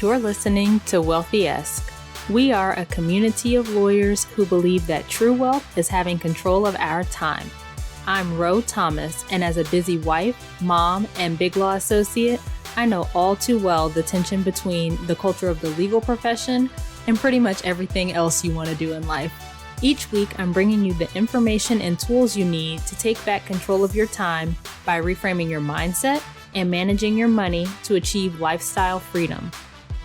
You're listening to Wealthy-esque. We are a community of lawyers who believe that true wealth is having control of our time. I'm Ro Thomas, and as a busy wife, mom, and big law associate, I know all too well the tension between the culture of the legal profession and pretty much everything else you want to do in life. Each week, I'm bringing you the information and tools you need to take back control of your time by reframing your mindset and managing your money to achieve lifestyle freedom.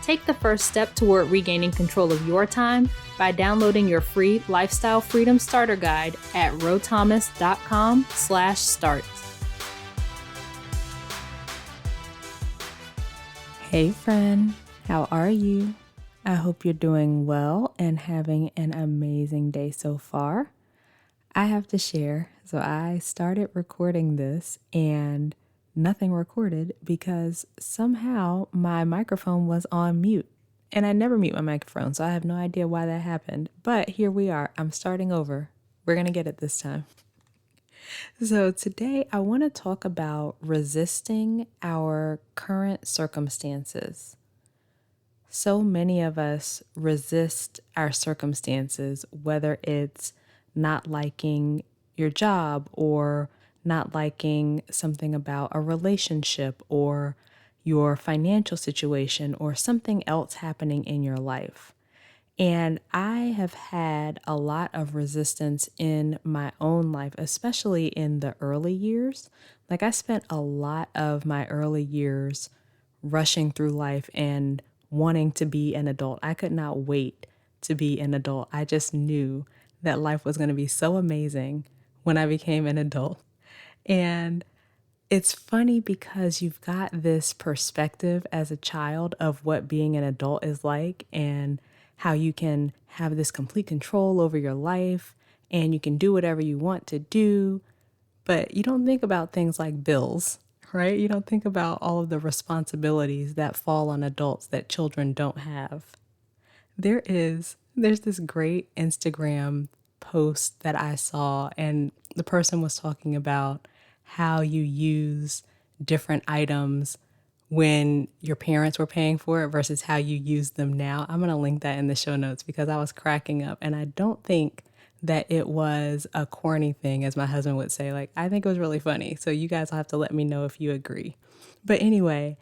Take the first step toward regaining control of your time by downloading your free Lifestyle Freedom Starter Guide at rothomas.com/start. Hey friend, how are you? I hope you're doing well and having an amazing day so far. I have to share, so I started recording this and nothing recorded because somehow my microphone was on mute. And I never mute my microphone, so I have no idea why that happened. But here we are. I'm starting over. We're going to get it this time. So today I want to talk about resisting our current circumstances. So many of us resist our circumstances, whether it's not liking your job or not liking something about a relationship or your financial situation or something else happening in your life. And I have had a lot of resistance in my own life, especially in the early years. Like I spent a lot of my early years rushing through life and wanting to be an adult. I could not wait to be an adult. I just knew that life was going to be so amazing when I became an adult. And it's funny because you've got this perspective as a child of what being an adult is like and how you can have this complete control over your life and you can do whatever you want to do. But you don't think about things like bills, right? You don't think about all of the responsibilities that fall on adults that children don't have. There's this great Instagram post that I saw, and the person was talking about how you use different items when your parents were paying for it versus how you use them now. I'm going to link that in the show notes because I was cracking up, and I don't think that it was a corny thing, as my husband would say. Like, I think it was really funny. So you guys will have to let me know if you agree. But anyway,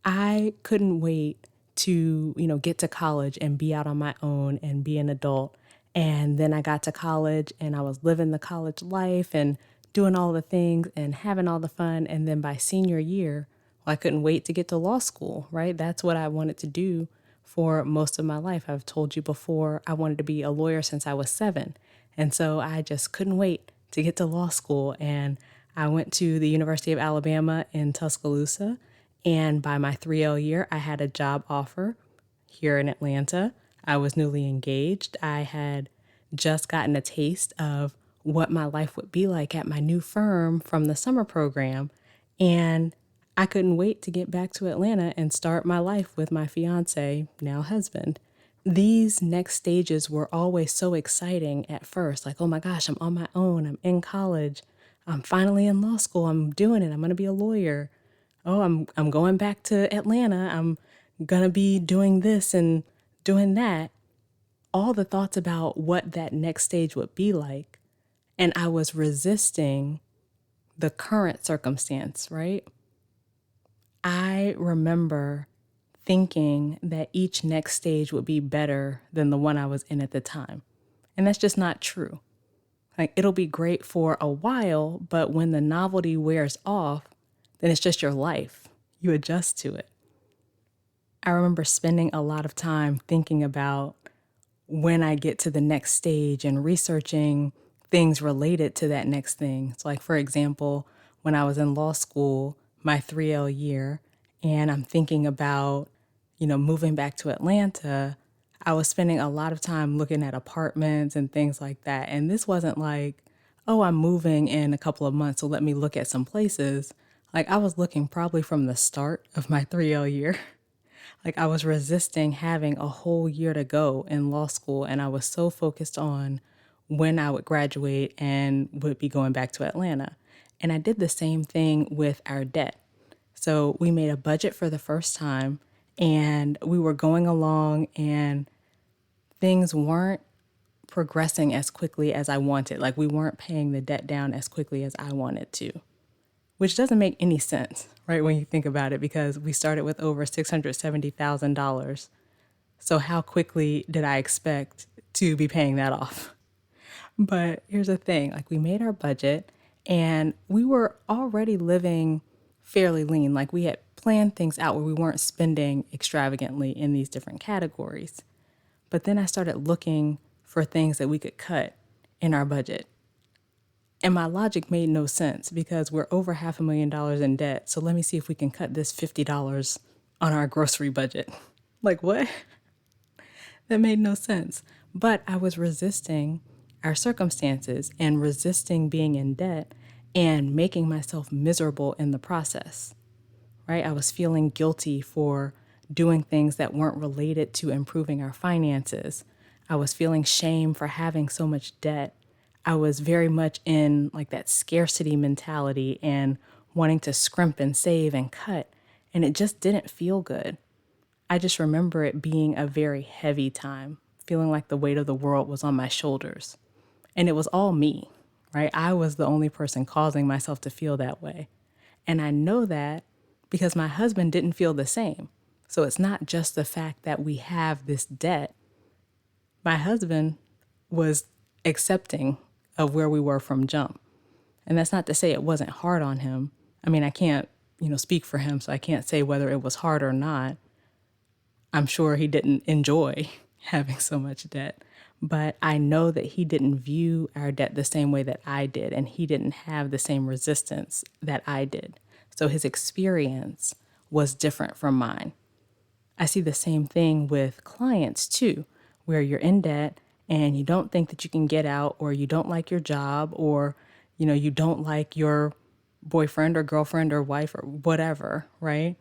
I couldn't wait to, get to college and be out on my own and be an adult. And then I got to college and I was living the college life and doing all the things and having all the fun. And then by senior year, well, I couldn't wait to get to law school, right? That's what I wanted to do for most of my life. I've told you before, I wanted to be a lawyer since I was 7. And so I just couldn't wait to get to law school. And I went to the University of Alabama in Tuscaloosa. And by my 3L year, I had a job offer here in Atlanta. I was newly engaged. I had just gotten a taste of what my life would be like at my new firm from the summer program. And I couldn't wait to get back to Atlanta and start my life with my fiance, now husband. These next stages were always so exciting at first. Like, oh my gosh, I'm on my own. I'm in college. I'm finally in law school. I'm doing it. I'm going to be a lawyer. Oh, I'm going back to Atlanta. I'm going to be doing this and doing that. All the thoughts about what that next stage would be like. And I was resisting the current circumstance, right? I remember thinking that each next stage would be better than the one I was in at the time. And that's just not true. Like, it'll be great for a while, but when the novelty wears off, then it's just your life. You adjust to it. I remember spending a lot of time thinking about when I get to the next stage and researching things related to that next thing. So like, for example, when I was in law school, my 3L year, and I'm thinking about, moving back to Atlanta, I was spending a lot of time looking at apartments and things like that. And this wasn't like, oh, I'm moving in a couple of months, so let me look at some places. Like, I was looking probably from the start of my 3L year. Like, I was resisting having a whole year to go in law school, and I was so focused on when I would graduate and would be going back to Atlanta. And I did the same thing with our debt. So we made a budget for the first time, and we were going along and things weren't progressing as quickly as I wanted. Like we weren't paying the debt down as quickly as I wanted to, which doesn't make any sense, right? When you think about it, because we started with over $670,000. So how quickly did I expect to be paying that off? But here's the thing, like we made our budget and we were already living fairly lean. Like we had planned things out where we weren't spending extravagantly in these different categories. But then I started looking for things that we could cut in our budget. And my logic made no sense because we're over $500,000 in debt. So let me see if we can cut this $50 on our grocery budget. Like what? That made no sense. But I was resisting our circumstances and resisting being in debt and making myself miserable in the process, right? I was feeling guilty for doing things that weren't related to improving our finances. I was feeling shame for having so much debt. I was very much in like that scarcity mentality and wanting to scrimp and save and cut. And it just didn't feel good. I just remember it being a very heavy time, feeling like the weight of the world was on my shoulders. And it was all me, right? I was the only person causing myself to feel that way. And I know that because my husband didn't feel the same. So it's not just the fact that we have this debt. My husband was accepting of where we were from jump. And that's not to say it wasn't hard on him. I mean, I can't, speak for him, so I can't say whether it was hard or not. I'm sure he didn't enjoy having so much debt, but I know that he didn't view our debt the same way that I did, and he didn't have the same resistance that I did. So his experience was different from mine. I see the same thing with clients too, where you're in debt and you don't think that you can get out, or you don't like your job, or you don't like your boyfriend or girlfriend or wife or whatever, right?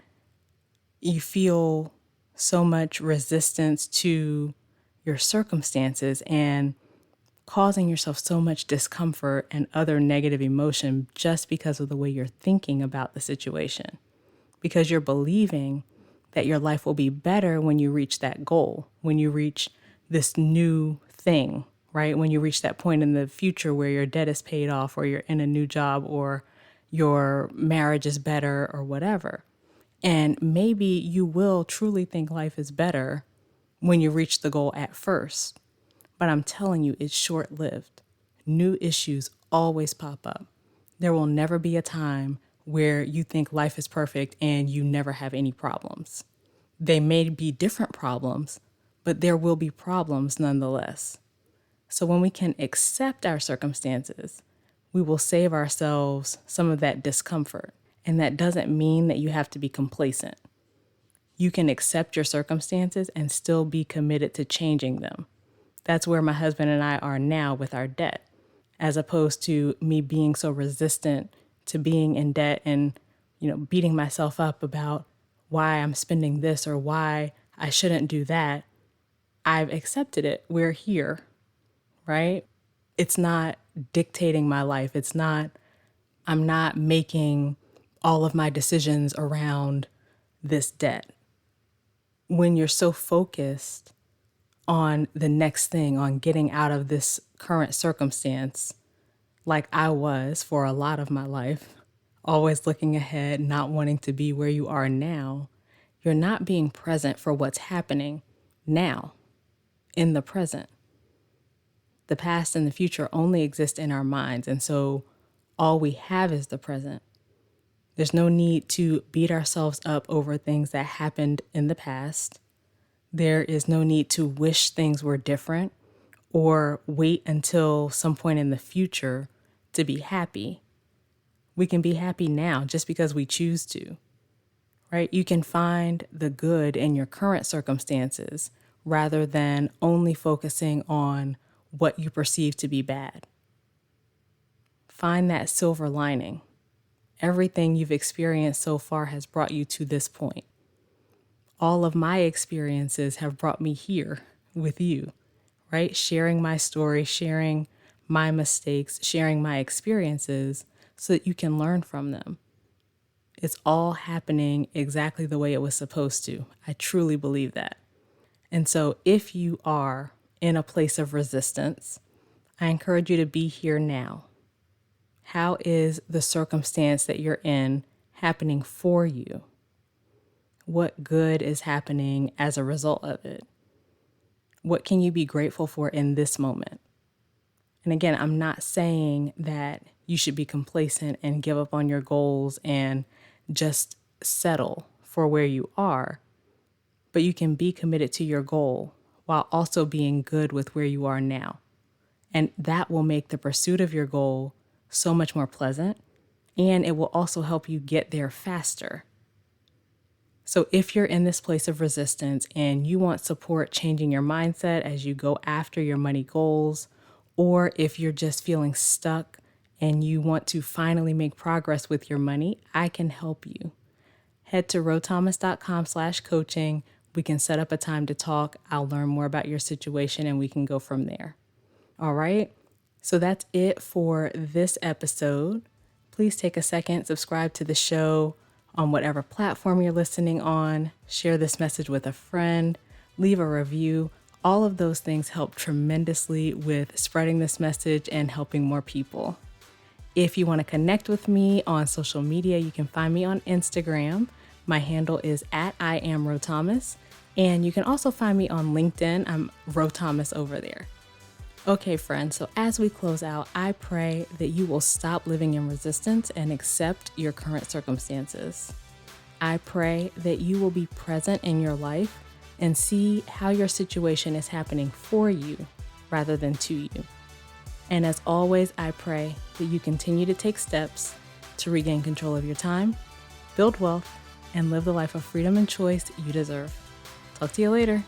You feel so much resistance to your circumstances and causing yourself so much discomfort and other negative emotion just because of the way you're thinking about the situation. Because you're believing that your life will be better when you reach that goal, when you reach this new thing, right? When you reach that point in the future where your debt is paid off, or you're in a new job, or your marriage is better, or whatever. And maybe you will truly think life is better when you reach the goal at first. But I'm telling you, it's short-lived. New issues always pop up. There will never be a time where you think life is perfect and you never have any problems. They may be different problems, but there will be problems nonetheless. So when we can accept our circumstances, we will save ourselves some of that discomfort. And that doesn't mean that you have to be complacent. You can accept your circumstances and still be committed to changing them. That's where my husband and I are now with our debt, as opposed to me being so resistant to being in debt and, beating myself up about why I'm spending this or why I shouldn't do that. I've accepted it. We're here, right? It's not dictating my life. I'm not making all of my decisions around this debt. When you're so focused on the next thing, on getting out of this current circumstance, like I was for a lot of my life, always looking ahead, not wanting to be where you are now, you're not being present for what's happening now, in the present. The past and the future only exist in our minds, and so all we have is the present. There's no need to beat ourselves up over things that happened in the past. There is no need to wish things were different or wait until some point in the future to be happy. We can be happy now just because we choose to, right? You can find the good in your current circumstances rather than only focusing on what you perceive to be bad. Find that silver lining. Everything you've experienced so far has brought you to this point. All of my experiences have brought me here with you, right? Sharing my story, sharing my mistakes, sharing my experiences so that you can learn from them. It's all happening exactly the way it was supposed to. I truly believe that. And so if you are in a place of resistance, I encourage you to be here now. How is the circumstance that you're in happening for you? What good is happening as a result of it? What can you be grateful for in this moment? And again, I'm not saying that you should be complacent and give up on your goals and just settle for where you are, but you can be committed to your goal while also being good with where you are now. And that will make the pursuit of your goal so much more pleasant, and it will also help you get there faster. So if you're in this place of resistance and you want support changing your mindset as you go after your money goals, or if you're just feeling stuck and you want to finally make progress with your money, I can help you. Head to rothomas.com/coaching. We can set up a time to talk. I'll learn more about your situation and we can go from there. All right. So that's it for this episode. Please take a second, subscribe to the show on whatever platform you're listening on, share this message with a friend, leave a review. All of those things help tremendously with spreading this message and helping more people. If you want to connect with me on social media, you can find me on Instagram. My handle is @IamRoThomas. And you can also find me on LinkedIn. I'm Ro Thomas over there. Okay, friends, so as we close out, I pray that you will stop living in resistance and accept your current circumstances. I pray that you will be present in your life and see how your situation is happening for you rather than to you. And as always, I pray that you continue to take steps to regain control of your time, build wealth, and live the life of freedom and choice you deserve. Talk to you later.